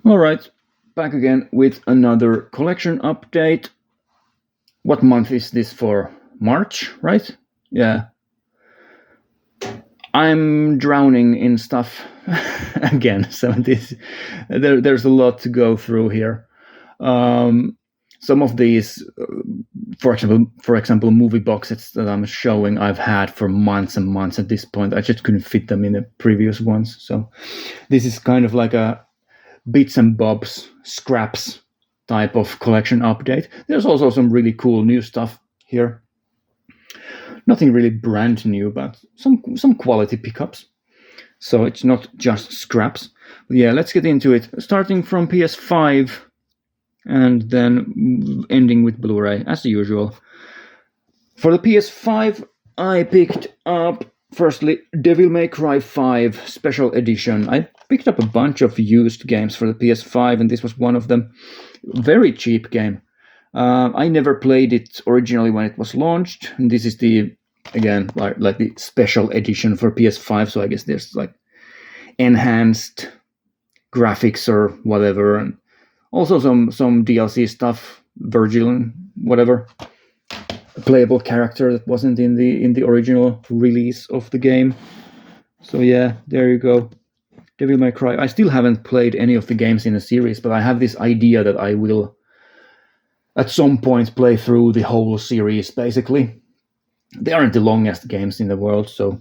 All right, back again with another collection update. What month is this for? March, right? Yeah. I'm drowning in stuff again. So there's a lot to go through here. Um, some of these, for example, movie boxes that I'm showing, I've had for months and months at this point. I just couldn't fit them in the previous ones. So this is kind of like a bits and bobs, scraps type of collection update. There's also some really cool new stuff here. Nothing really brand new, but some quality pickups. So it's not just scraps. But yeah, let's get into it. Starting from PS5 and then ending with Blu-ray as usual. For the PS5, I picked up firstly Devil May Cry 5 Special Edition. I picked up a bunch of used games for the PS5, and this was one of them. Very cheap game. I never played it originally when it was launched. And this is the, again, like the special edition for PS5, so I guess there's like enhanced graphics or whatever, and also some DLC stuff, Virgil and whatever, a playable character that wasn't in the original release of the game. So yeah, there you go. Devil May Cry. I still haven't played any of the games in the series, but I have this idea that I will at some point play through the whole series, basically. They aren't the longest games in the world, so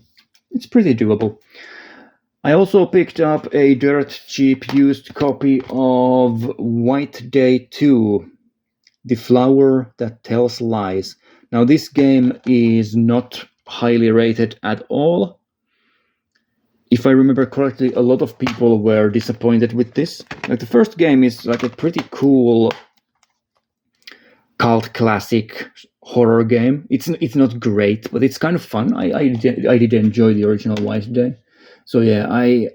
it's pretty doable. I also picked up a dirt cheap used copy of White Day 2, The Flower That Tells Lies. Now, this game is not highly rated at all. If I remember correctly, a lot of people were disappointed with this. Like, the first game is like a pretty cool cult classic horror game. It's not great, but it's kind of fun. I did enjoy the original White Day. So yeah,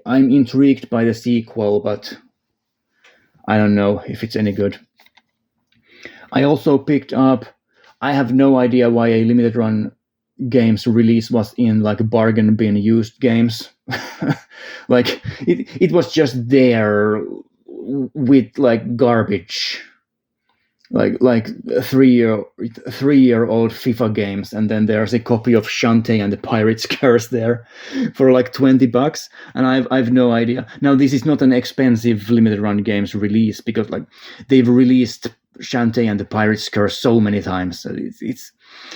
I'm intrigued by the sequel, but I don't know if it's any good. I also picked up, I have no idea why a limited run games release was in like bargain bin used games. Like it was just there with like garbage. Like 3-year-old FIFA games, and then there's a copy of Shantae and the Pirate's Curse there for like $20, and I've no idea. Now this is not an expensive limited run games release, because like they've released Shantae and the Pirate's Curse so many times, so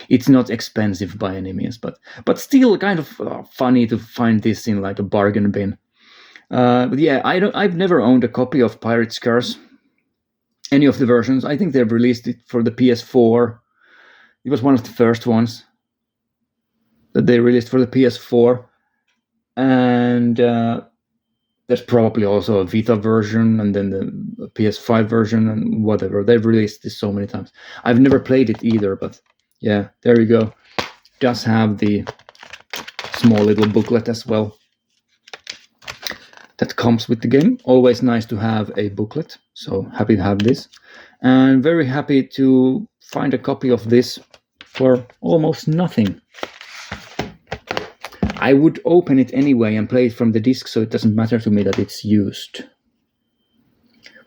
it's not expensive by any means, but still kind of funny to find this in like a bargain bin. But yeah, I've never owned a copy of Pirate's Curse. Any of the versions. I think they've released it for the PS4. It was one of the first ones that they released for the PS4. And there's probably also a Vita version, and then the PS5 version, and whatever. They've released this so many times. I've never played it either, but yeah, there you go. Does have the small little booklet as well that comes with the game. Always nice to have a booklet, so happy to have this. And very happy to find a copy of this for almost nothing. I would open it anyway and play it from the disc, so it doesn't matter to me that it's used.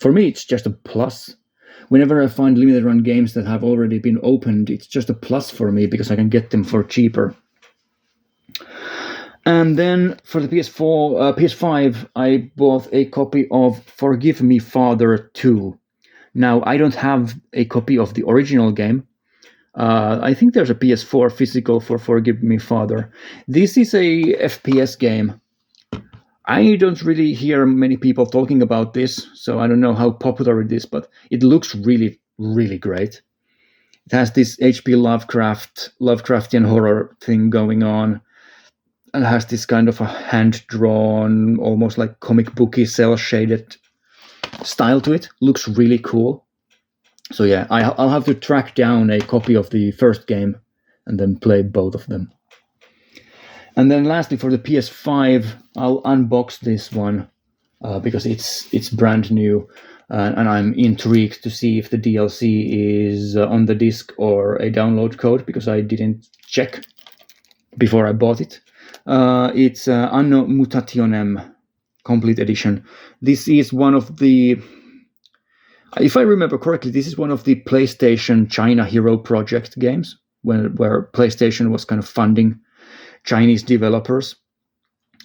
For me, it's just a plus. Whenever I find limited run games that have already been opened, it's just a plus for me because I can get them for cheaper. And then for the PS5, I bought a copy of Forgive Me Father 2. Now, I don't have a copy of the original game. I think there's a PS4 physical for Forgive Me Father. This is a FPS game. I don't really hear many people talking about this, so I don't know how popular it is, but it looks really, really great. It has this H.P. Lovecraftian horror thing going on. It has this kind of a hand-drawn, almost like comic booky, cel-shaded style to it. Looks really cool. So yeah, I'll have to track down a copy of the first game and then play both of them. And then lastly, for the PS5, I'll unbox this one because it's brand new, and I'm intrigued to see if the DLC is on the disc or a download code, because I didn't check before I bought it. It's Anno Mutationem, complete edition. This is one of the, if I remember correctly, this is one of the PlayStation China Hero Project games, where PlayStation was kind of funding Chinese developers.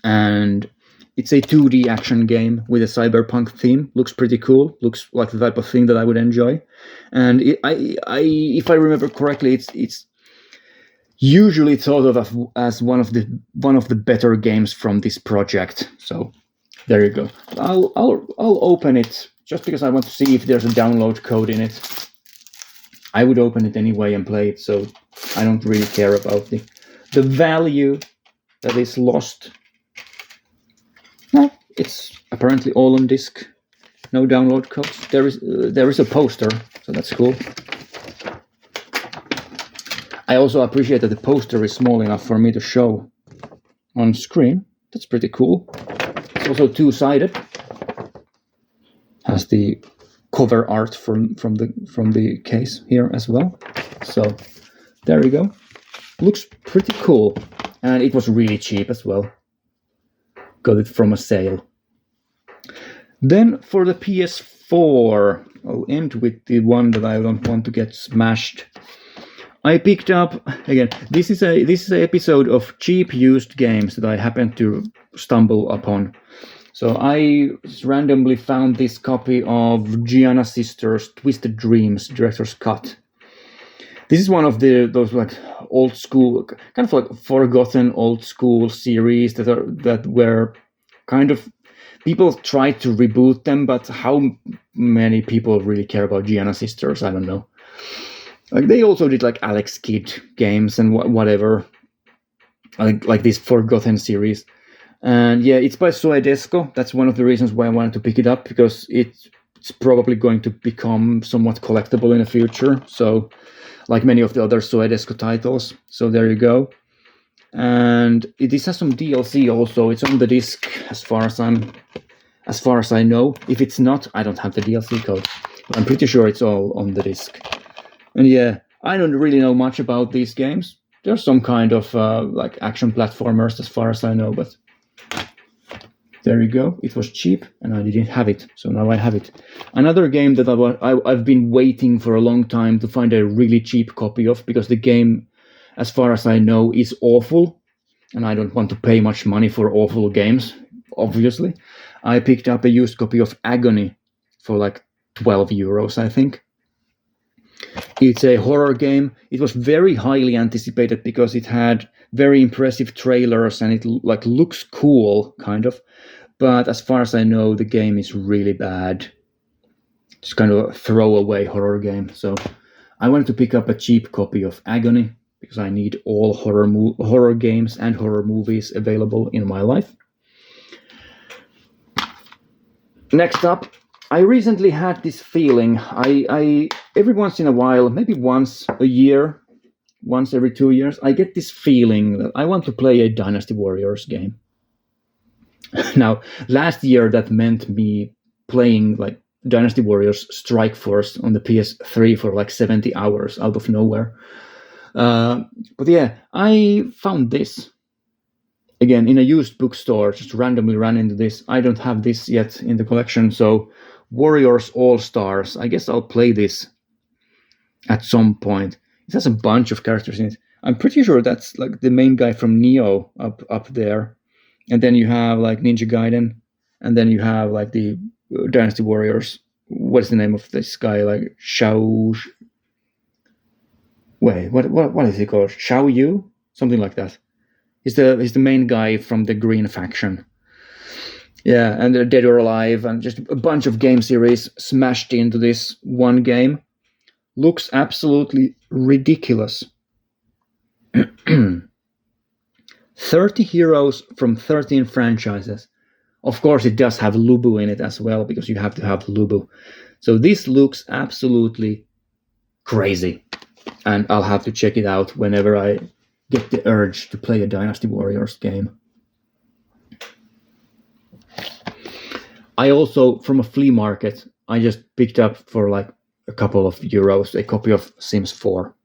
And it's a 2D action game with a cyberpunk theme. Looks pretty cool. Looks like the type of thing that I would enjoy. And if I remember correctly, it's usually thought of as one of the better games from this project. So there you go. I'll open it just because I want to see if there's a download code in it. I would open it anyway and play it, so I don't really care about the value that is lost. No, it's apparently all on disc. No download codes. There is a poster, so that's cool. I also appreciate that the poster is small enough for me to show on screen. That's pretty cool. It's also two-sided. Has the cover art from the case here as well. So there you go. Looks pretty cool, and it was really cheap as well. Got it from a sale. Then for the PS4, I'll end with the one that I don't want to get smashed. I picked up, again, this is an episode of cheap used games that I happened to stumble upon. So I randomly found this copy of Gianna Sisters' Twisted Dreams Director's Cut. This is one of those like old school, kind of like forgotten old school series that were kind of, people tried to reboot them, but how many people really care about Gianna Sisters? I don't know. Like they also did like Alex Kidd games and whatever, like this forgotten series. And yeah, it's by Soedesco. That's one of the reasons why I wanted to pick it up, because it's probably going to become somewhat collectible in the future. So, like many of the other Soedesco titles. So there you go. And this has some DLC also. It's on the disc as far as I know. If it's not, I don't have the DLC code. I'm pretty sure it's all on the disc. And yeah, I don't really know much about these games. They're some kind of like action platformers as far as I know, but there you go. It was cheap and I didn't have it, so now I have it. Another game that I've been waiting for a long time to find a really cheap copy of, because the game, as far as I know, is awful, and I don't want to pay much money for awful games, obviously. I picked up a used copy of Agony for like 12 euros, I think. It's a horror game. It was very highly anticipated because it had very impressive trailers and it like looks cool, kind of. But as far as I know, the game is really bad. It's kind of a throwaway horror game. So I wanted to pick up a cheap copy of Agony because I need all horror games and horror movies available in my life. Next up, I recently had this feeling. I every once in a while, maybe once a year, once every 2 years, I get this feeling that I want to play a Dynasty Warriors game. Now, last year that meant me playing like Dynasty Warriors Strike Force on the PS3 for like 70 hours out of nowhere. But yeah, I found this. Again, in a used bookstore, just randomly ran into this. I don't have this yet in the collection, so Warriors All-Stars. I guess I'll play this at some point. It has a bunch of characters in it. I'm pretty sure that's like the main guy from Neo up there. And then you have like Ninja Gaiden, and then you have like the Dynasty Warriors. What's the name of this guy? Like Shao. Wait, what is he called? Shao Yu? Something like that. He's the main guy from the Green faction. Yeah, and they're Dead or Alive, and just a bunch of game series smashed into this one game. Looks absolutely ridiculous. 30 heroes from 13 franchises. Of course, it does have Lubu in it as well, because you have to have Lubu. So this looks absolutely crazy. And I'll have to check it out whenever I get the urge to play a Dynasty Warriors game. I also, from a flea market, I just picked up for like a couple of euros a copy of Sims 4.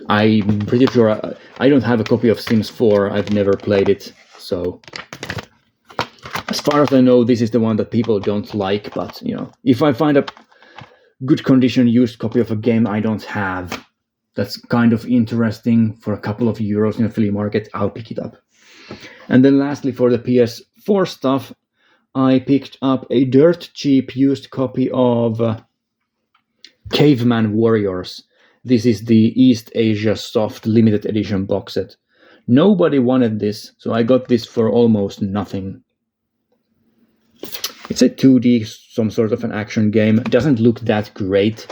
I'm pretty sure I don't have a copy of Sims 4. I've never played it, so As far as I know, this is the one that people don't like, but if I find a good condition used copy of a game I don't have that's kind of interesting for a couple of euros in a flea market, I'll pick it up. And then lastly, for the PS4 stuff, I picked up a dirt cheap used copy of Caveman Warriors. This is the East Asia Soft limited edition box set. Nobody wanted this, so I got this for almost nothing. It's a 2D, some sort of an action game. It doesn't look that great.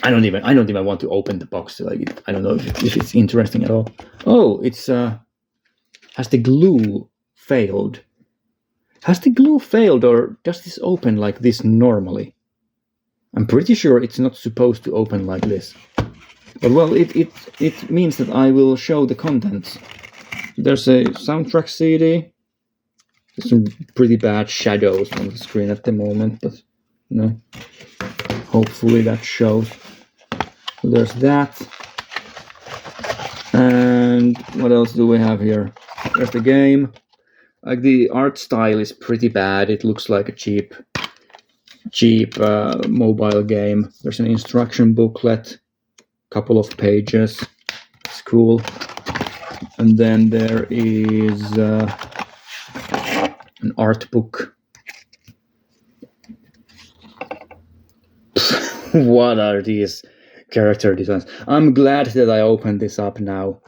I don't even want to open the box. I don't know if it's interesting at all. Oh, it's has the glue failed? Has the glue failed, or does this open like this normally? I'm pretty sure it's not supposed to open like this. But well, it means that I will show the contents. There's a soundtrack CD. There's some pretty bad shadows on the screen at the moment, but hopefully that shows. So there's that. And what else do we have here? There's the game. Like, the art style is pretty bad. It looks like a cheap mobile game. There's an instruction booklet, couple of pages. It's cool. And then there is an art book. What are these character designs? I'm glad that I opened this up now.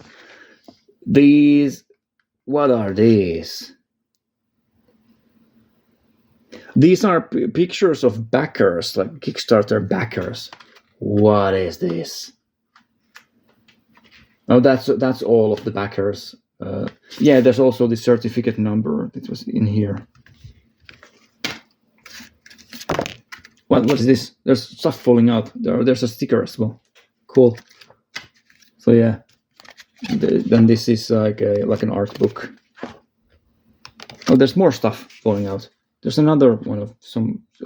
What are these? These are pictures of backers, like Kickstarter backers. What is this? Oh, that's all of the backers. Yeah, there's also the certificate number that was in here. What is this? There's stuff falling out. There's a sticker as well. Cool. So yeah, then this is like an art book. Oh, there's more stuff falling out. There's another one of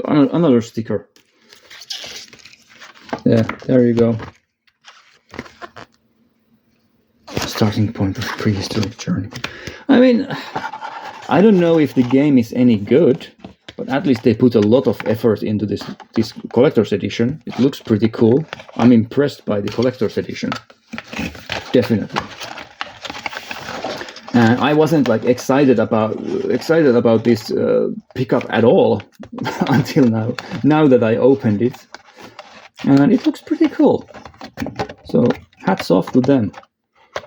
another sticker. Yeah, there you go. Starting point of prehistoric journey. I mean, I don't know if the game is any good, but at least they put a lot of effort into this collector's edition. It looks pretty cool. I'm impressed by the collector's edition. Definitely. And I wasn't like excited about this pickup at all until now. Now that I opened it, and it looks pretty cool. So hats off to them.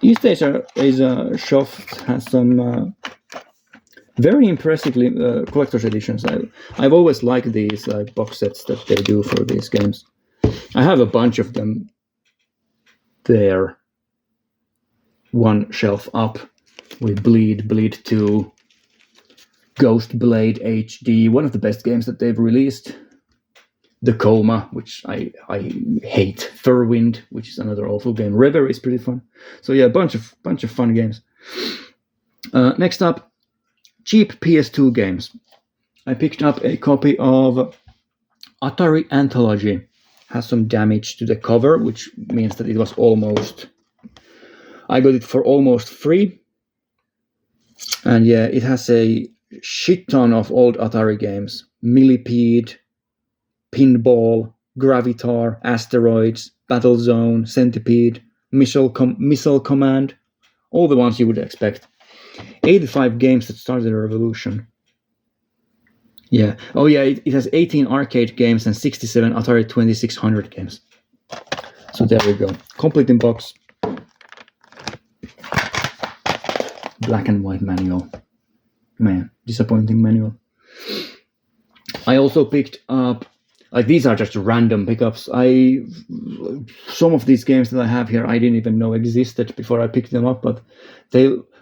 East Asia Soft has some very impressively collector's editions. I've always liked these box sets that they do for these games. I have a bunch of them there. One shelf up with Bleed 2, Ghost Blade HD, one of the best games that they've released. The Coma, which I hate. Furwind, which is another awful game. Reverie is pretty fun. So yeah, a bunch of fun games. Next up, cheap PS2 games. I picked up a copy of Atari Anthology. Has some damage to the cover, which means that it was almost... I got it for almost free. And yeah, it has a shit ton of old Atari games. Millipede, Pinball, Gravitar, Asteroids, Battlezone, Centipede, Missile Command, all the ones you would expect. 85 games that started a revolution. Yeah. Oh yeah, it has 18 arcade games and 67 Atari 2600 games. So there we go. Complete in box. Black and white manual. Man, disappointing manual. I also picked up, like, these are just random pickups. Some of these games that I have here, I didn't even know existed before I picked them up, but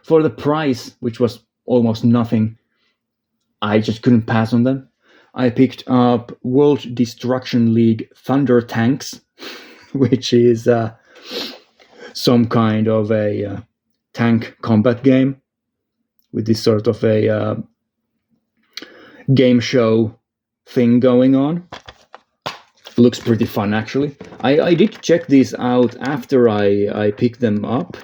for the price, which was almost nothing, I just couldn't pass on them. I picked up World Destruction League Thunder Tanks, which is some kind of a tank combat game with this sort of a game show thing going on. Looks pretty fun, actually. I did check these out after I picked them up,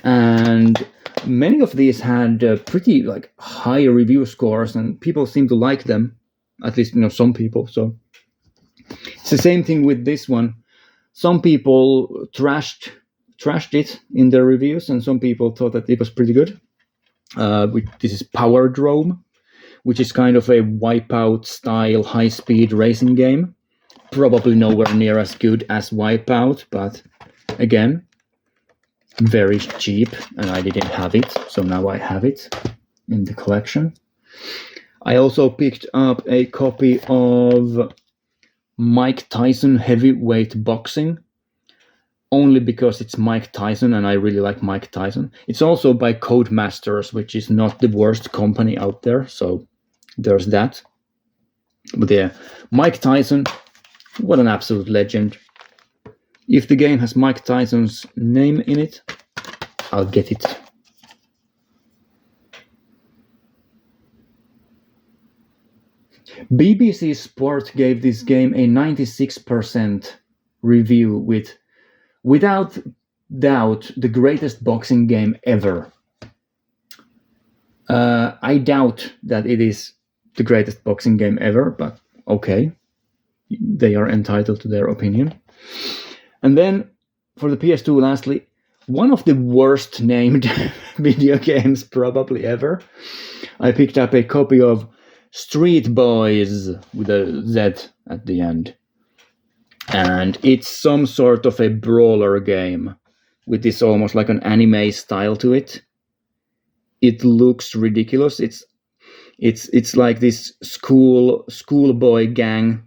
and Many of these had pretty like high review scores, and people seem to like them. At least some people. So it's the same thing with this one. Some people trashed it in their reviews, and some people thought that it was pretty good. This is Power Drome, which is kind of a Wipeout style high-speed racing game. Probably nowhere near as good as Wipeout, but again, very cheap, and I didn't have it, so now I have it in the collection. I also picked up a copy of Mike Tyson Heavyweight Boxing, only because it's Mike Tyson, and I really like Mike Tyson. It's also by Codemasters, which is not the worst company out there, so there's that. But yeah, Mike Tyson, what an absolute legend. If the game has Mike Tyson's name in it, I'll get it. BBC Sport gave this game a 96% review with, without doubt, the greatest boxing game ever. I doubt that it is the greatest boxing game ever, but okay. They are entitled to their opinion. And then, for the PS2, lastly, one of the worst named video games probably ever. I picked up a copy of Street Boys with a Z at the end. And it's some sort of a brawler game with this almost like an anime style to it. It looks ridiculous. It's like this schoolboy gangs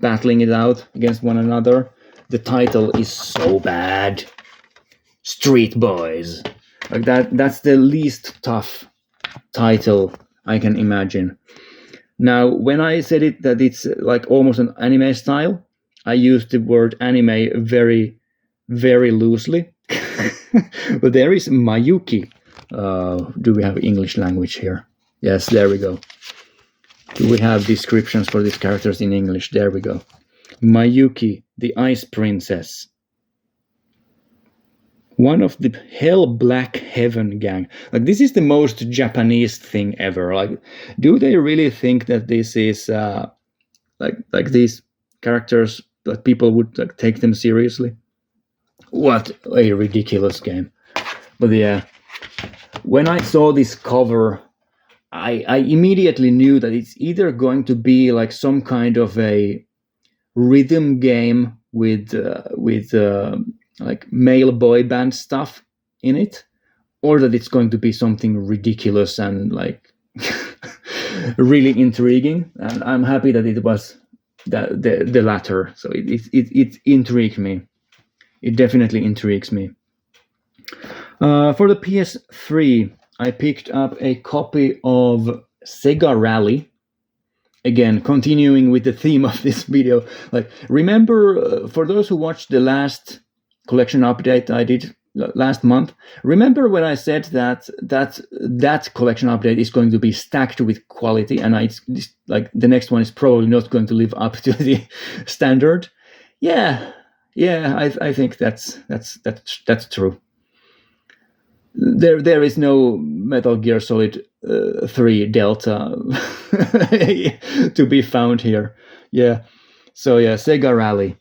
battling it out against one another. The title is so bad. Street Boys. Like that's the least tough title I can imagine. Now, when I said it that it's like almost an anime style, I used the word anime very, very loosely. But there is Mayuki. Do we have English language here? Yes, there we go. Do we have descriptions for these characters in English? There we go. Mayuki, the Ice Princess. One of the Hell Black Heaven gang. Like, this is the most Japanese thing ever. Like, do they really think that this is like these characters, that people would like take them seriously? What a ridiculous game. But yeah, when I saw this cover, I immediately knew that it's either going to be like some kind of a rhythm game with like male boy band stuff in it, or that it's going to be something ridiculous and like really intriguing. And I'm happy that it was the latter. So it intrigued me. It definitely intrigues me. For the PS3, I picked up a copy of Sega Rally. Again, continuing with the theme of this video. Like, remember, for those who watched the last collection update I did last month, remember when I said that collection update is going to be stacked with quality, and like the next one is probably not going to live up to the standard? Yeah, I think that's true. There is no Metal Gear Solid 3 Delta to be found here. Yeah. So yeah, Sega Rally.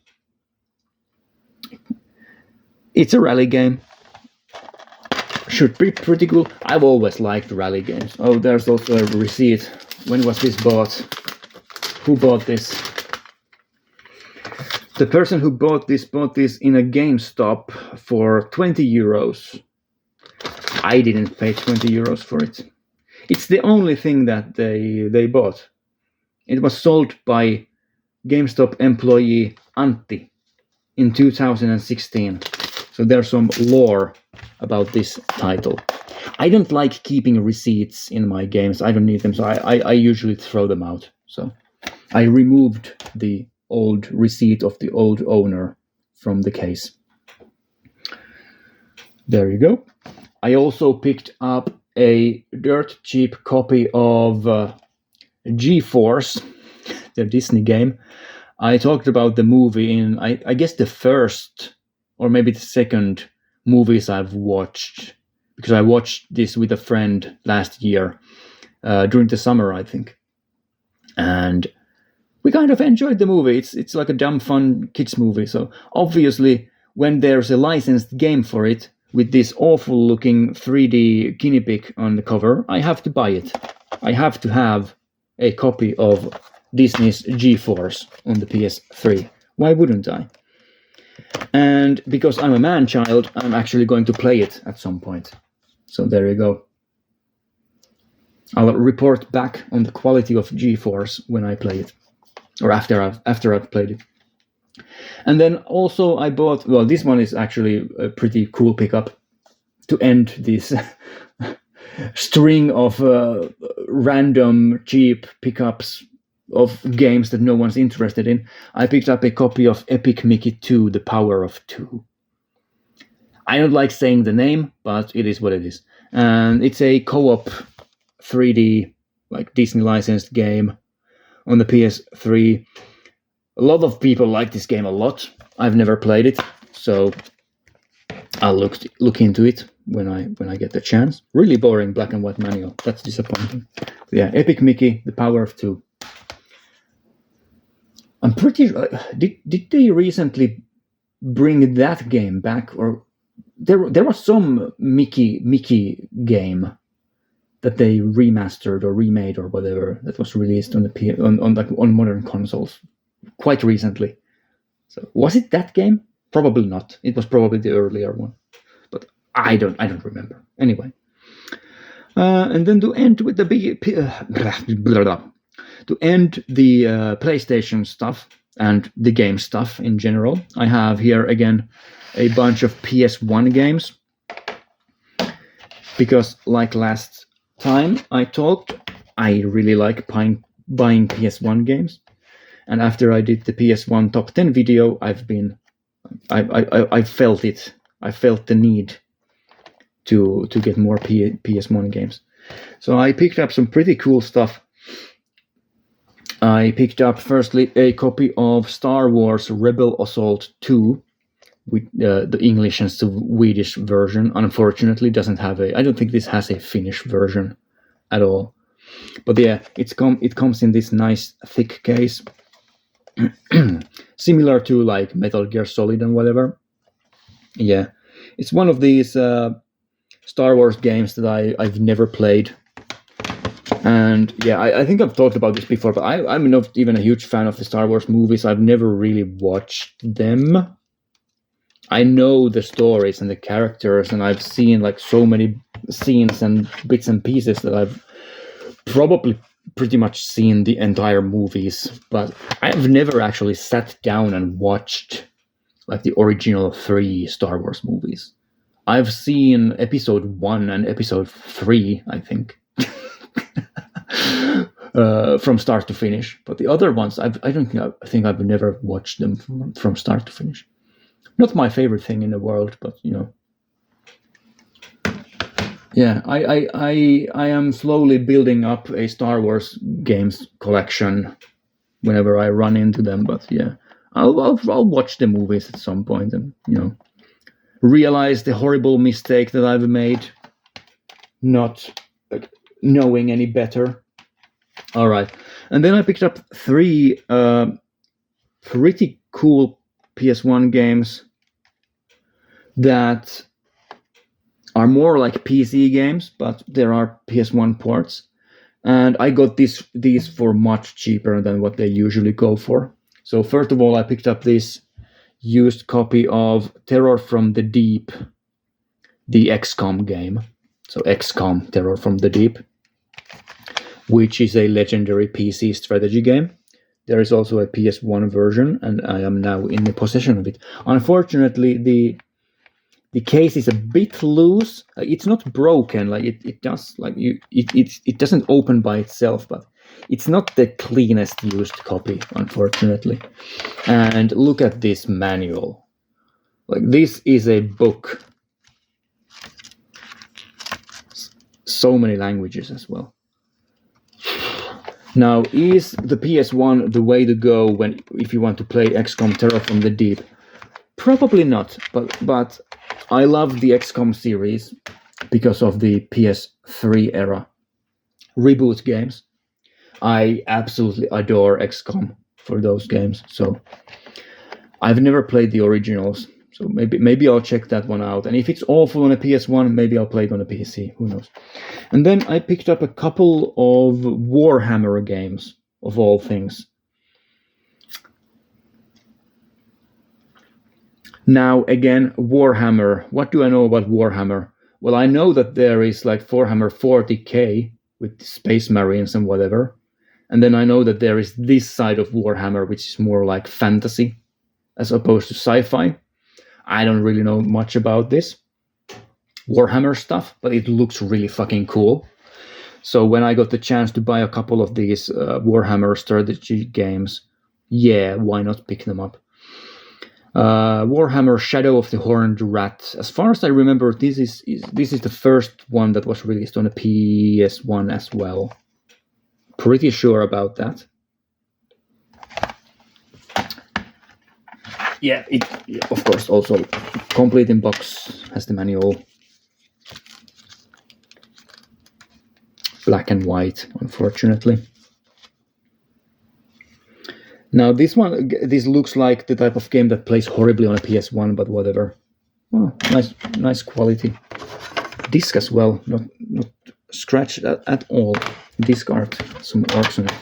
It's a rally game. Should be pretty cool. I've always liked rally games. Oh, there's also a receipt. When was this bought? Who bought this? The person who bought this in a GameStop for 20 euros. I didn't pay 20 euros for it. It's the only thing that they bought. It was sold by GameStop employee Antti in 2016. So there's some lore about this title. I don't like keeping receipts in my games. I don't need them, so I usually throw them out. So I removed the old receipt of the old owner from the case. There you go. I also picked up a dirt cheap copy of G-Force, the Disney game. I talked about the movie in, I guess, the first or maybe the second movies I've watched because I watched this with a friend last year during the summer, I think, and we kind of enjoyed the movie. It's like a dumb fun kids movie. So obviously, when there's a licensed game for it with this awful looking 3D guinea pig on the cover, I have to buy it. I have to have a copy of Disney's G-Force on the PS3. Why wouldn't I? And because I'm a man-child, I'm actually going to play it at some point. So there you go. I'll report back on the quality of G-Force when I play it, or after I've played it. And then also I bought, well, this one is actually a pretty cool pickup to end this string of random cheap pickups of games that no one's interested in. I picked up a copy of Epic Mickey 2, The Power of Two. I don't like saying the name, but it is what it is. And it's a co-op 3D, like Disney licensed game on the PS3. A lot of people like this game a lot. I've never played it, so I'll look into it when I get the chance. Really boring black and white manual. That's disappointing. But yeah, Epic Mickey, The Power of Two. I'm pretty sure. Did they recently bring that game back, or there was some Mickey game that they remastered or remade or whatever that was released on the on modern consoles quite recently. So was it that game? Probably not. It was probably the earlier one, but I don't remember. Anyway, and then to end with the PlayStation stuff and the game stuff in general, I have here again a bunch of PS1 games, because like last time I talked, I really like buying PS1 games, and after I did the PS1 top 10 video, I felt it. I felt the need to get more PS1 games. So I picked up some pretty cool stuff. I picked up firstly a copy of Star Wars Rebel Assault 2 with the English and Swedish version. Unfortunately, doesn't have I don't think this has a Finnish version at all. But yeah, it comes in this nice thick case, similar to like Metal Gear Solid and whatever. Yeah, it's one of these Star Wars games that I've never played. And yeah, I think I've talked about this before, but I'm not even a huge fan of the Star Wars movies. I've never really watched them. I know the stories and the characters, and I've seen like so many scenes and bits and pieces that I've probably pretty much seen the entire movies, but I've never actually sat down and watched like the original 3 Star Wars movies. I've seen episode 1 and episode 3, I think. From start to finish, but the other ones I think I've never watched them from start to finish. Not my favorite thing in the world, but you know, yeah, I am slowly building up a Star Wars games collection whenever I run into them. But yeah, I'll watch the movies at some point and, you know, realize the horrible mistake that I've made, not like knowing any better. All right, and then I picked up 3 pretty cool PS1 games that are more like PC games, but there are PS1 ports, and I got these for much cheaper than what they usually go for. So first of all, I picked up this used copy of Terror from the Deep, the XCOM game. So XCOM, Terror from the Deep, which is a legendary PC strategy game. There is also a PS1 version, and I am now in the possession of it. Unfortunately, the case is a bit loose. It's not broken, like it does, like it doesn't open by itself, but it's not the cleanest used copy, unfortunately. And look at this manual. Like, this is a book. So many languages as well. Now, is the PS1 the way to go if you want to play XCOM Terror from the Deep? Probably not, but I love the XCOM series. because of the PS3 era reboot games. I absolutely adore XCOM for those games. So I've never played the originals, so maybe I'll check that one out. And if it's awful on a PS1, maybe I'll play it on a PC. Who knows? And then I picked up a couple of Warhammer games, of all things. Now, again, Warhammer. What do I know about Warhammer? Well, I know that there is like Warhammer 40k with Space Marines and whatever. And then I know that there is this side of Warhammer, which is more like fantasy as opposed to sci-fi. I don't really know much about this Warhammer stuff, but it looks really fucking cool. So when I got the chance to buy a couple of these Warhammer strategy games, yeah, why not pick them up? Warhammer Shadow of the Horned Rat. As far as I remember, this is the first one that was released on a PS1 as well. Pretty sure about that. Yeah, it of course also complete in box, has the manual. Black and white, unfortunately. Now this looks like the type of game that plays horribly on a PS1, but whatever. Oh, nice quality. Disc as well, not scratched at all. Disc art, some orcs on it.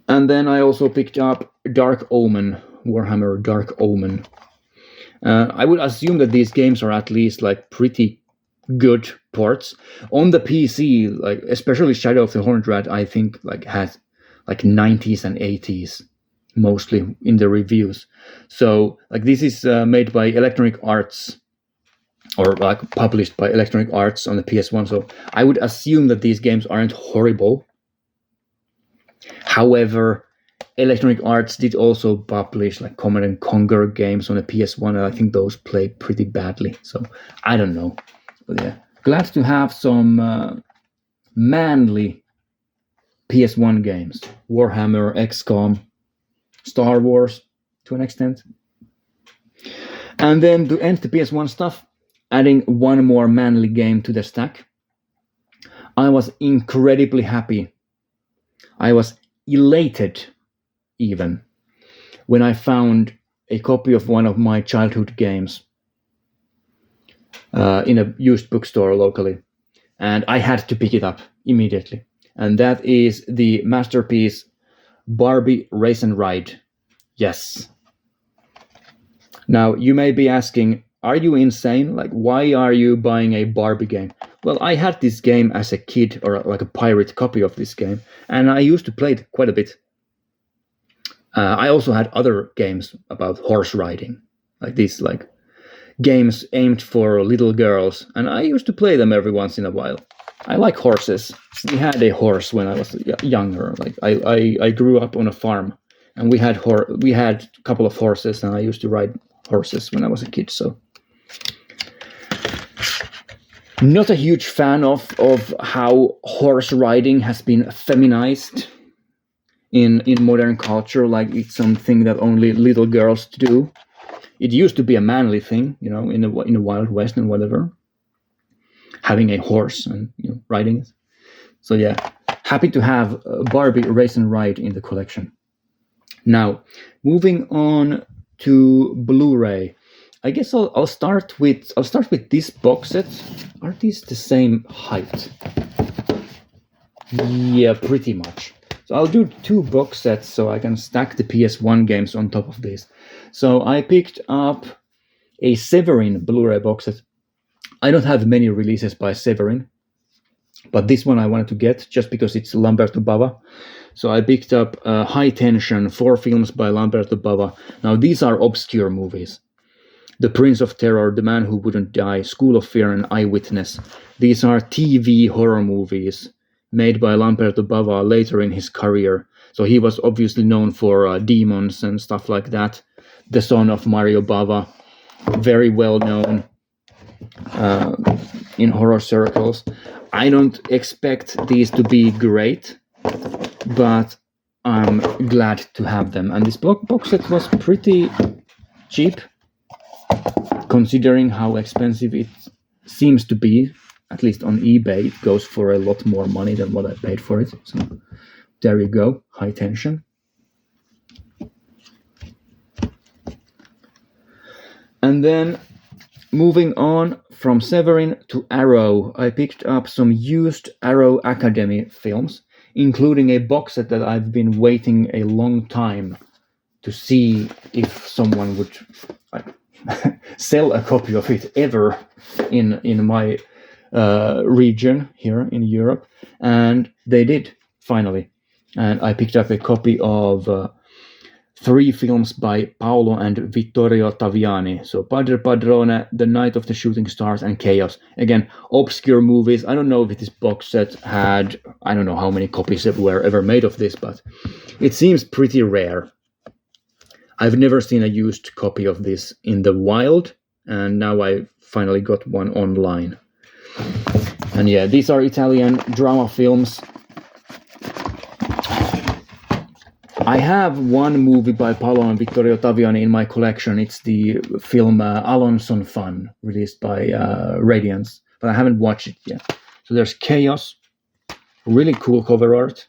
And then I also picked up Dark Omen, Warhammer Dark Omen. I would assume that these games are at least like pretty good ports on the PC. Like especially Shadow of the Horned Rat, I think like has like 90s and 80s mostly in the reviews. So like this is made by Electronic Arts, or like published by Electronic Arts on the PS1. So I would assume that these games aren't horrible. However, Electronic Arts did also publish like Command & Conquer games on the PS1, and I think those play pretty badly. So I don't know. But yeah, glad to have some manly PS1 games. Warhammer, XCOM, Star Wars to an extent. And then to end the PS1 stuff, adding one more manly game to the stack. I was incredibly happy. I was elated even when I found a copy of one of my childhood games in a used bookstore locally, and I had to pick it up immediately. And that is the masterpiece Barbie Race and Ride. Yes. Now you may be asking, are you insane? Like, why are you buying a Barbie game? Well, I had this game as a kid, or like a pirate copy of this game, and I used to play it quite a bit. I also had other games about horse riding, like these like games aimed for little girls, and I used to play them every once in a while. I like horses. We had a horse when I was younger. Like I grew up on a farm, and we had a couple of horses, and I used to ride horses when I was a kid. So not a huge fan of how horse riding has been feminized in modern culture, like it's something that only little girls do. It used to be a manly thing, you know, in the Wild West and whatever, having a horse and riding it. So yeah, happy to have Barbie Race and Ride in the collection. Now, moving on to Blu-ray. I guess I'll start with this box set. Are these the same height? Yeah, pretty much. So I'll do two box sets so I can stack the PS1 games on top of this. So I picked up a Severin Blu-ray box set. I don't have many releases by Severin, but this one I wanted to get just because it's Lamberto Bava. So I picked up High Tension, 4 films by Lamberto Bava. Now these are obscure movies. The Prince of Terror, The Man Who Wouldn't Die, School of Fear, and Eyewitness. These are TV horror movies made by Lamberto Bava later in his career. So he was obviously known for Demons and stuff like that. The son of Mario Bava, very well known in horror circles. I don't expect these to be great, but I'm glad to have them. And this box set was pretty cheap. considering how expensive it seems to be, at least on eBay, it goes for a lot more money than what I paid for it. So there you go, High Tension. And then moving on from Severin to Arrow, I picked up some used Arrow Academy films, including a box set that I've been waiting a long time to see if someone would sell a copy of it ever in my region here in Europe, and they did finally. And I picked up a copy of 3 films by Paolo and Vittorio Taviani. So Padre Padrone, The Night of the Shooting Stars, and Chaos. Again, obscure movies. I don't know if this box set had, I don't know how many copies were ever made of this, but it seems pretty rare. I've never seen a used copy of this in the wild, and now I finally got one online. And yeah, these are Italian drama films. I have one movie by Paolo and Vittorio Taviani in my collection. It's the film Alonson Fun, released by Radiance, but I haven't watched it yet. So there's Chaos, really cool cover art.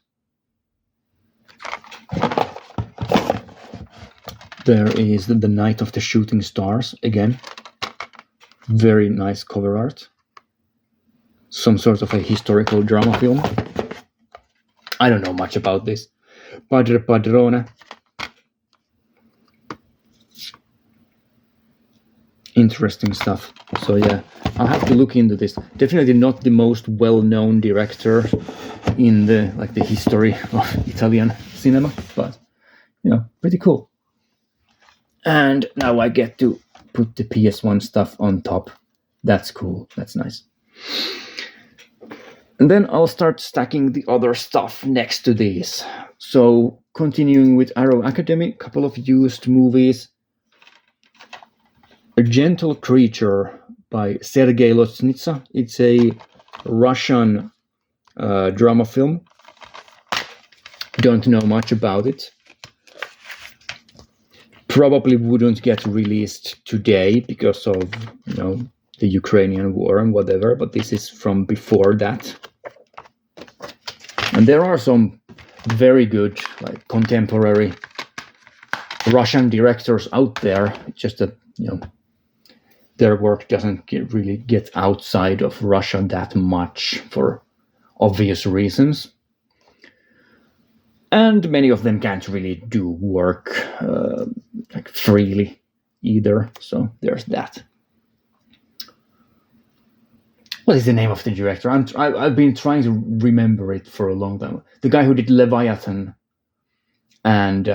There is The Night of the Shooting Stars, again, very nice cover art. Some sort of a historical drama film. I don't know much about this. Padre Padrone. Interesting stuff. So yeah, I'll have to look into this. Definitely not the most well-known director in the history of Italian cinema, but pretty cool. And now I get to put the PS1 stuff on top. That's cool. That's nice. And then I'll start stacking the other stuff next to these. So continuing with Arrow Academy, a couple of used movies. A Gentle Creature by Sergei Loznitsa. It's a Russian drama film. Don't know much about it. Probably wouldn't get released today because of the Ukrainian war and whatever, but this is from before that. And there are some very good contemporary Russian directors out there. It's just that their work doesn't really get outside of Russia that much for obvious reasons. And many of them can't really do work freely either. So there's that. What is the name of the director? I've been trying to remember it for a long time. The guy who did Leviathan and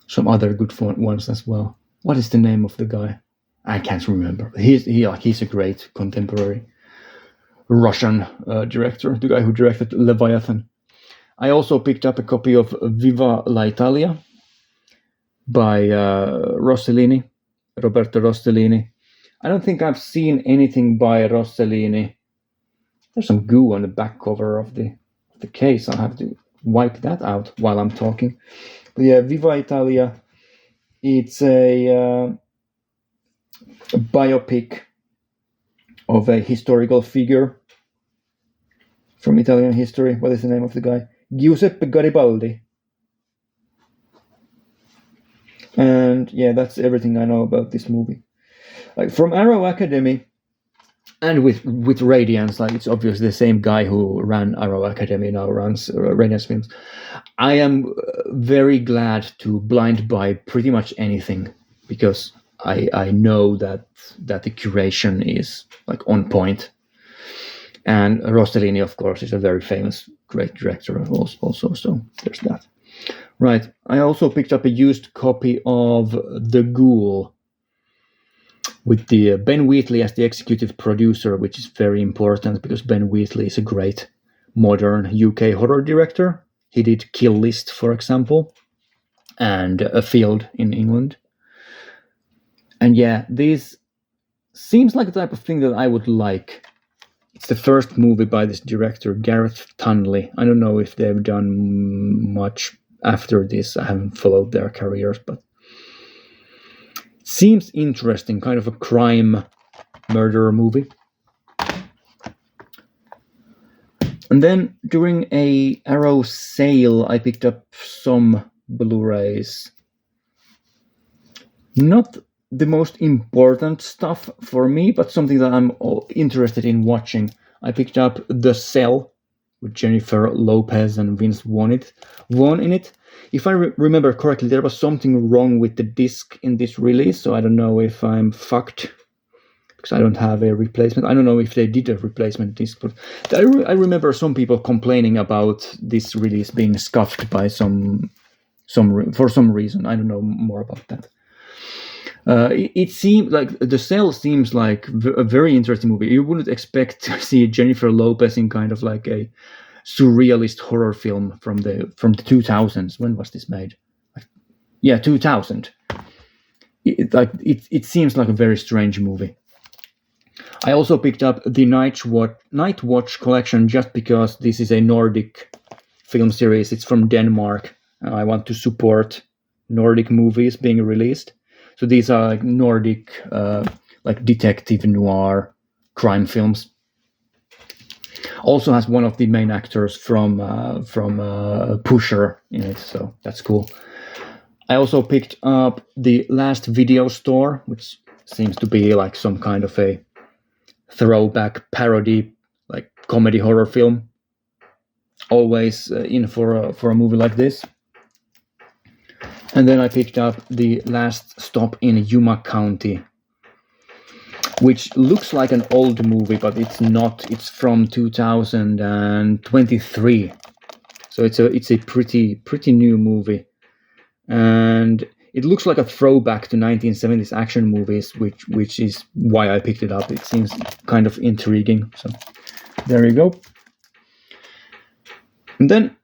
some other good ones as well. What is the name of the guy? I can't remember. He's a great contemporary Russian director, the guy who directed Leviathan. I also picked up a copy of Viva l'Italia by Rossellini, Roberto Rossellini. I don't think I've seen anything by Rossellini. There's some goo on the back cover of the case. I'll have to wipe that out while I'm talking. But yeah, Viva Italia. It's a biopic of a historical figure from Italian history. What is the name of the guy? Giuseppe Garibaldi. And yeah, that's everything I know about this movie. From Arrow Academy, and with Radiance, it's obviously the same guy who ran Arrow Academy now runs Radiance Films. I am very glad to blind buy pretty much anything because I know that the curation is on point. And Rossellini, of course, is a very famous, great director also. So there's that. Right. I also picked up a used copy of The Ghoul with the Ben Wheatley as the executive producer, which is very important because Ben Wheatley is a great modern UK horror director. He did Kill List, for example, and A Field in England. And yeah, this seems like the type of thing that I would like. It's the first movie by this director, Gareth Tunley. I don't know if they've done much after this. I haven't followed their careers, but Seems interesting, kind of a crime murder movie. And then during a Arrow sale, I picked up some Blu-rays. Not the most important stuff for me, but something that I'm interested in watching. I picked up The Cell with Jennifer Lopez and Vince Vaughn in it. If I remember correctly, there was something wrong with the disc in this release, so I don't know if I'm fucked because I don't have a replacement. I don't know if they did a replacement disc, but I remember some people complaining about this release being scuffed by for some reason. I don't know more about that. It seemed like The Cell seems like a very interesting movie. You wouldn't expect to see Jennifer Lopez in kind of like a surrealist horror film from the 2000s. When was this made? 2000. It seems like a very strange movie. I also picked up the Night Watch collection just because this is a Nordic film series. It's from Denmark. I want to support Nordic movies being released. So these are like Nordic, like detective noir crime films. Also has one of the main actors from Pusher in it, so that's cool. I also picked up The Last Video Store, which seems to be like some kind of a throwback parody, like comedy horror film. Always in for a movie like this. And then I picked up The Last Stop in Yuma County, which looks like an old movie, but it's not. It's from 2023, so it's a pretty new movie, and it looks like a throwback to 1970s action movies, which is why I picked it up. It seems kind of intriguing. So there you go. And then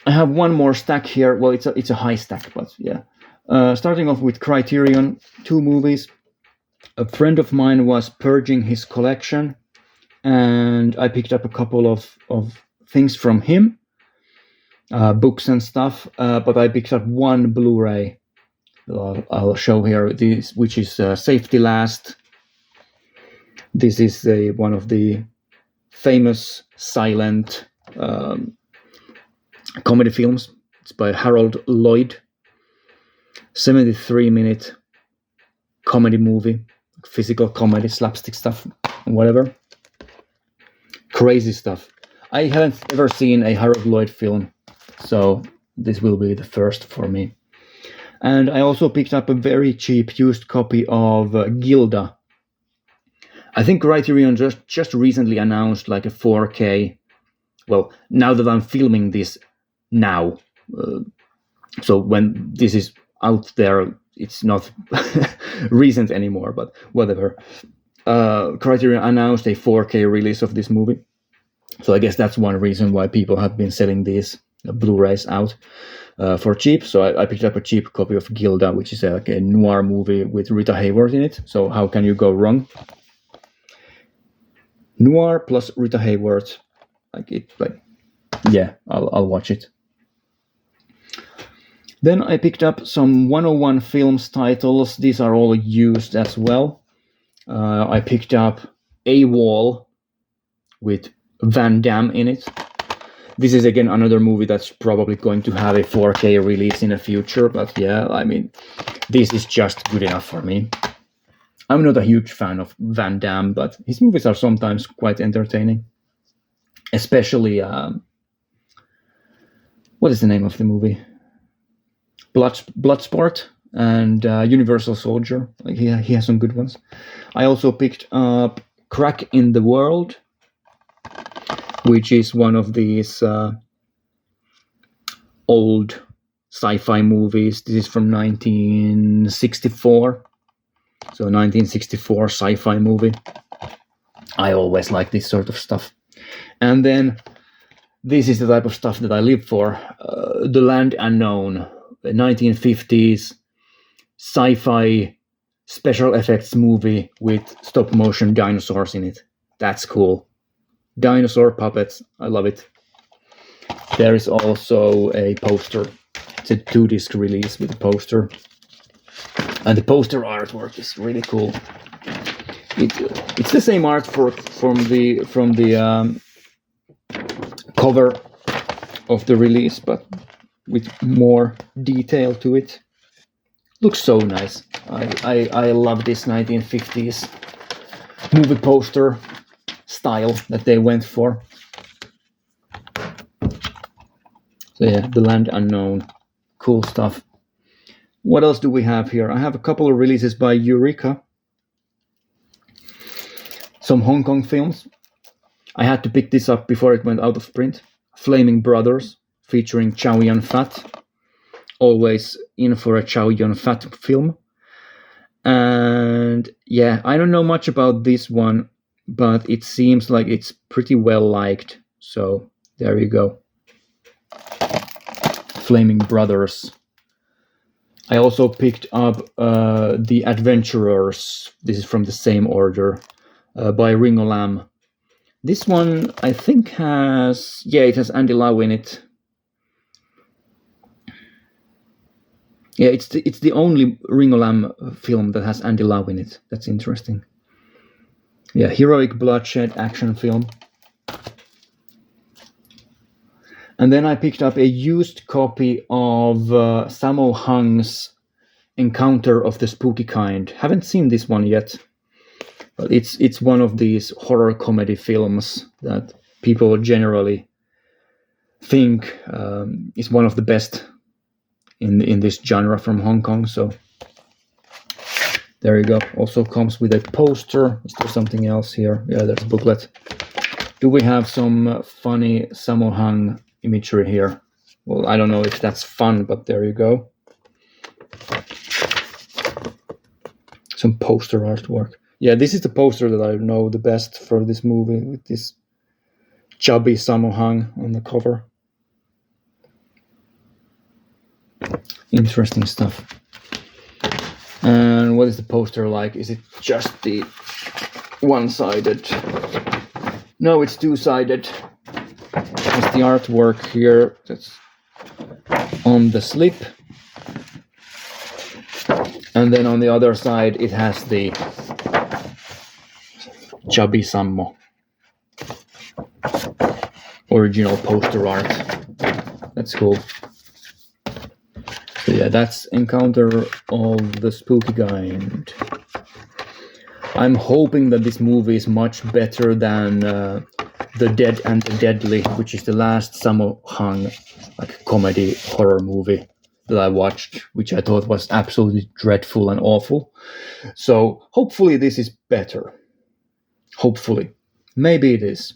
I have one more stack here. Well, it's a high stack, but yeah. Starting off with Criterion, 2 movies. A friend of mine was purging his collection, and I picked up a couple of things from him, books and stuff. But I picked up one Blu-ray. I'll show here this, which is Safety Last. This is one of the famous silent comedy films. It's by Harold Lloyd. 73-minute comedy movie, physical comedy, slapstick stuff, whatever. Crazy stuff. I haven't ever seen a Harold Lloyd film, so this will be the first for me. And I also picked up a very cheap used copy of Gilda. I think Criterion just recently announced like a 4K. Well, now that I'm filming this now, so when this is out there, it's not recent anymore, but whatever. Criterion announced a 4K release of this movie. So I guess that's one reason why people have been selling these Blu-rays out for cheap. So I picked up a cheap copy of Gilda, which is like a noir movie with Rita Hayworth in it. So how can you go wrong? Noir plus Rita Hayworth. Yeah, I'll watch it. Then I picked up some 101 Films titles. These are all used as well. I picked up A Wall with Van Damme in it. This is again another movie that's probably going to have a 4K release in the future, but yeah, I mean, this is just good enough for me. I'm not a huge fan of Van Damme, but his movies are sometimes quite entertaining. Especially, what is the name of the movie? Bloodsport and Universal Soldier. Like he has some good ones. I also picked up Crack in the World, which is one of these old sci-fi movies. This is from 1964. So 1964 sci-fi movie. I always like this sort of stuff. And then this is the type of stuff that I live for. The Land Unknown, a 1950s sci-fi special effects movie with stop-motion dinosaurs in it. That's cool. Dinosaur puppets. I love it. There is also a poster. It's a 2-disc release with a poster. And the poster artwork is really cool. It's the same art from the cover of the release, but with more detail to it. Looks so nice. I love this 1950s movie poster style that they went for. So yeah, The Land Unknown. Cool stuff. What else do we have here? I have a couple of releases by Eureka. Some Hong Kong films. I had to pick this up before it went out of print. Flaming Brothers, featuring Chow Yun-fat. Always in for a Chow Yun-fat film. And yeah, I don't know much about this one, but it seems like it's pretty well liked. So there you go. Flaming Brothers. I also picked up The Adventurers. This is from the same order, by Ringo Lam. This one, I think, it has Andy Lau in it. Yeah, it's the only Ringo Lam film that has Andy Lau in it. That's interesting. Yeah, heroic bloodshed action film. And then I picked up a used copy of Sammo Hung's Encounter of the Spooky Kind. Haven't seen this one yet, but it's one of these horror comedy films that people generally think is one of the best in this genre from Hong Kong. So there you go. Also comes with a poster. Is there something else here? Yeah, there's a booklet. Do we have some funny Sammo Hung imagery here? Well, I don't know if that's fun, but there you go. Some poster artwork. Yeah, this is the poster that I know the best for this movie, with this chubby Sammo Hung on the cover. Interesting stuff. And what is the poster like? Is it just the one-sided? No, it's two-sided. There's the artwork here that's on the slip. And then on the other side, it has the chubby Sammo. Original poster art. That's cool. So yeah, that's Encounter of the Spooky Kind. I'm hoping that this movie is much better than The Dead and the Deadly, which is the last Sammo Hung comedy horror movie that I watched, which I thought was absolutely dreadful and awful. So hopefully this is better. Hopefully. Maybe it is.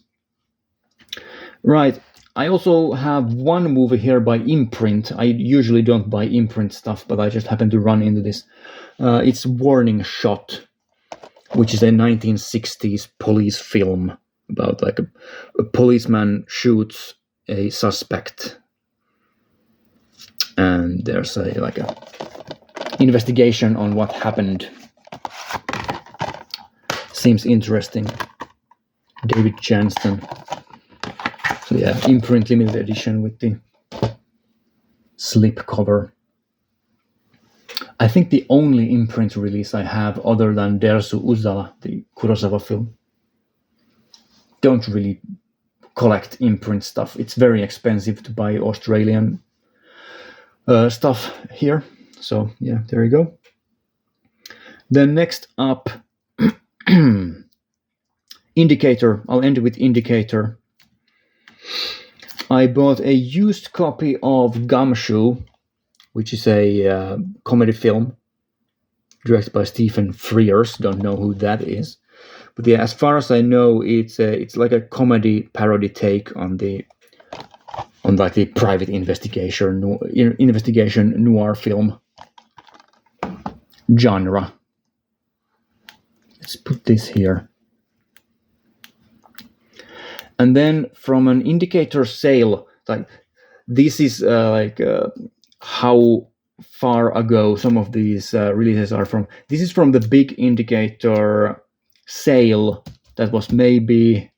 Right. I also have one movie here by Imprint. I usually don't buy Imprint stuff, but I just happened to run into this. It's Warning Shot, which is a 1960s police film about a policeman shoots a suspect. And there's a investigation on what happened. Seems interesting. David Janston. So yeah, Imprint limited edition with the slip cover. I think the only Imprint release I have other than Dersu Uzala, the Kurosawa film. Don't really collect Imprint stuff. It's very expensive to buy Australian stuff here. So yeah, there you go. Then next up, Indicator. I'll end with Indicator. I bought a used copy of Gumshoe, which is a comedy film directed by Stephen Frears. Don't know who that is, but yeah, as far as I know, it's like a comedy parody take on the private investigation noir film genre. Let's put this here. And then from an Indicator sale, this is how far ago some of these releases are from. This is from the big Indicator sale that was maybe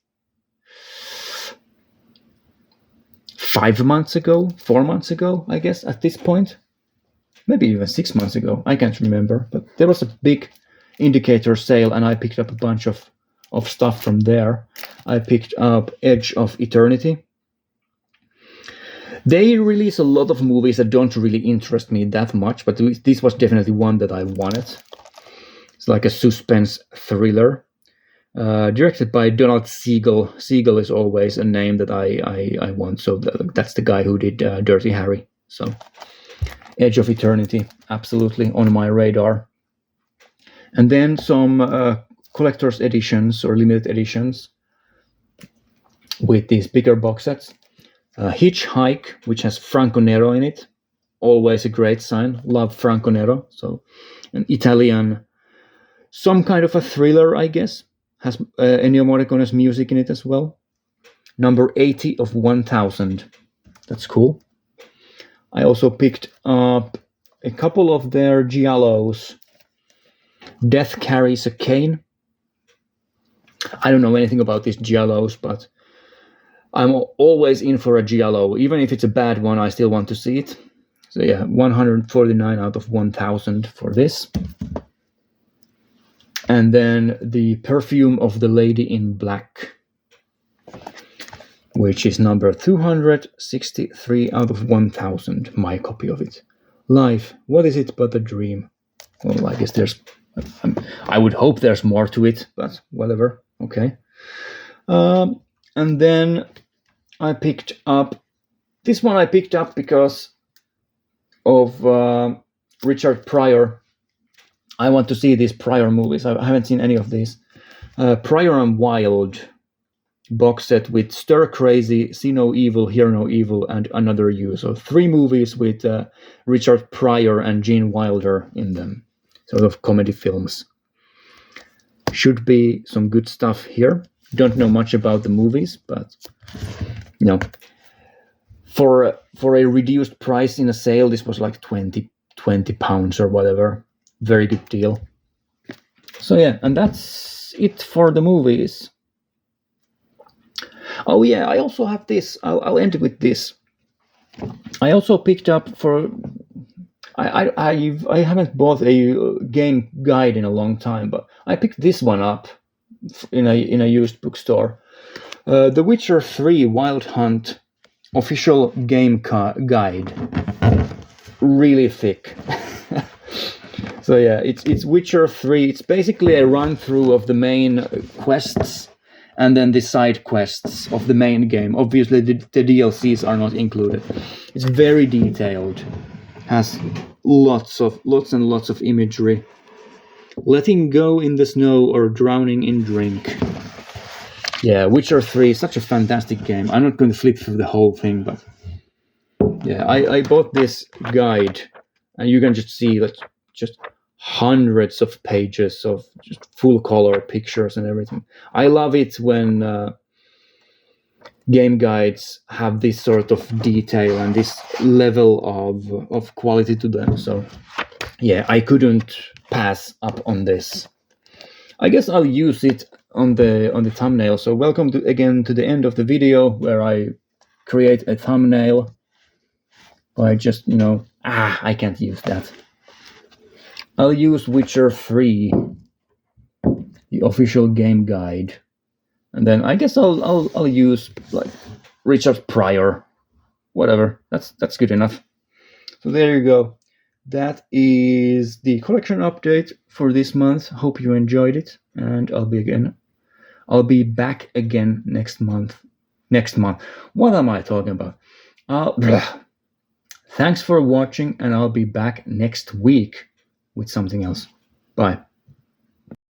4 months ago, I guess, at this point. maybe even 6 months ago. I can't remember, but there was a big indicator sale, and I picked up a bunch of stuff from there. I picked up Edge of Eternity. They release a lot of movies that don't really interest me that much, but this was definitely one that I wanted. It's like a suspense thriller, directed by Donald Siegel. Siegel is always a name that I want, so that's the guy who did Dirty Harry. So Edge of Eternity, absolutely on my radar. And then some collector's editions or limited editions with these bigger box sets. Hitchhike, which has Franco Nero in it, always a great sign. Love Franco Nero. So an Italian, some kind of a thriller, I guess. Has Ennio Morricone's music in it as well. Number 80 of 1000. That's cool. I also picked up a couple of their giallos. Death Carries a Cane. I don't know anything about these giallos, but I'm always in for a giallo. Even if it's a bad one, I still want to see it. So yeah, 149 out of 1000 for this. And then the Perfume of the Lady in Black, which is number 263 out of 1000, my copy of it. Life, what is it but a dream? Well, I guess I would hope there's more to it, but whatever, okay. And then I picked up, this one I picked up because of Richard Pryor. I want to see these Pryor movies. I haven't seen any of these. Pryor and Wild box set with Stir Crazy, See No Evil, Hear No Evil, and Another You. So 3 movies with Richard Pryor and Gene Wilder in them. Sort of comedy films. Should be some good stuff here. Don't know much about the movies, but you know, for a reduced price in a sale, this was like 20 pounds or whatever. Very good deal. So yeah, and that's it for the movies. Oh yeah, I also have this. I'll end with this. I also picked up for. I haven't bought a game guide in a long time, but I picked this one up in a used bookstore. The Witcher 3 Wild Hunt official game guide. Really thick. So yeah, it's Witcher 3. It's basically a run through of the main quests and then the side quests of the main game. Obviously the DLCs are not included. It's very detailed. Has lots and lots of imagery. Letting go in the snow or drowning in drink. Yeah, Witcher 3 is such a fantastic game. I'm not going to flip through the whole thing, but yeah, I bought this guide, and you can just see that just hundreds of pages of just full color pictures and everything. I love it when game guides have this sort of detail and this level of quality to them. So yeah, I couldn't pass up on this. I guess I'll use it on the thumbnail. So welcome again to the end of the video where I create a thumbnail by just, I can't use that. I'll use Witcher 3, the official game guide. And then I guess I'll use like Richard Pryor, whatever. That's good enough. So there you go. That is the collection update for this month. Hope you enjoyed it, and I'll be back again next month. What am I talking about? Thanks for watching, and I'll be back next week with something else. Bye.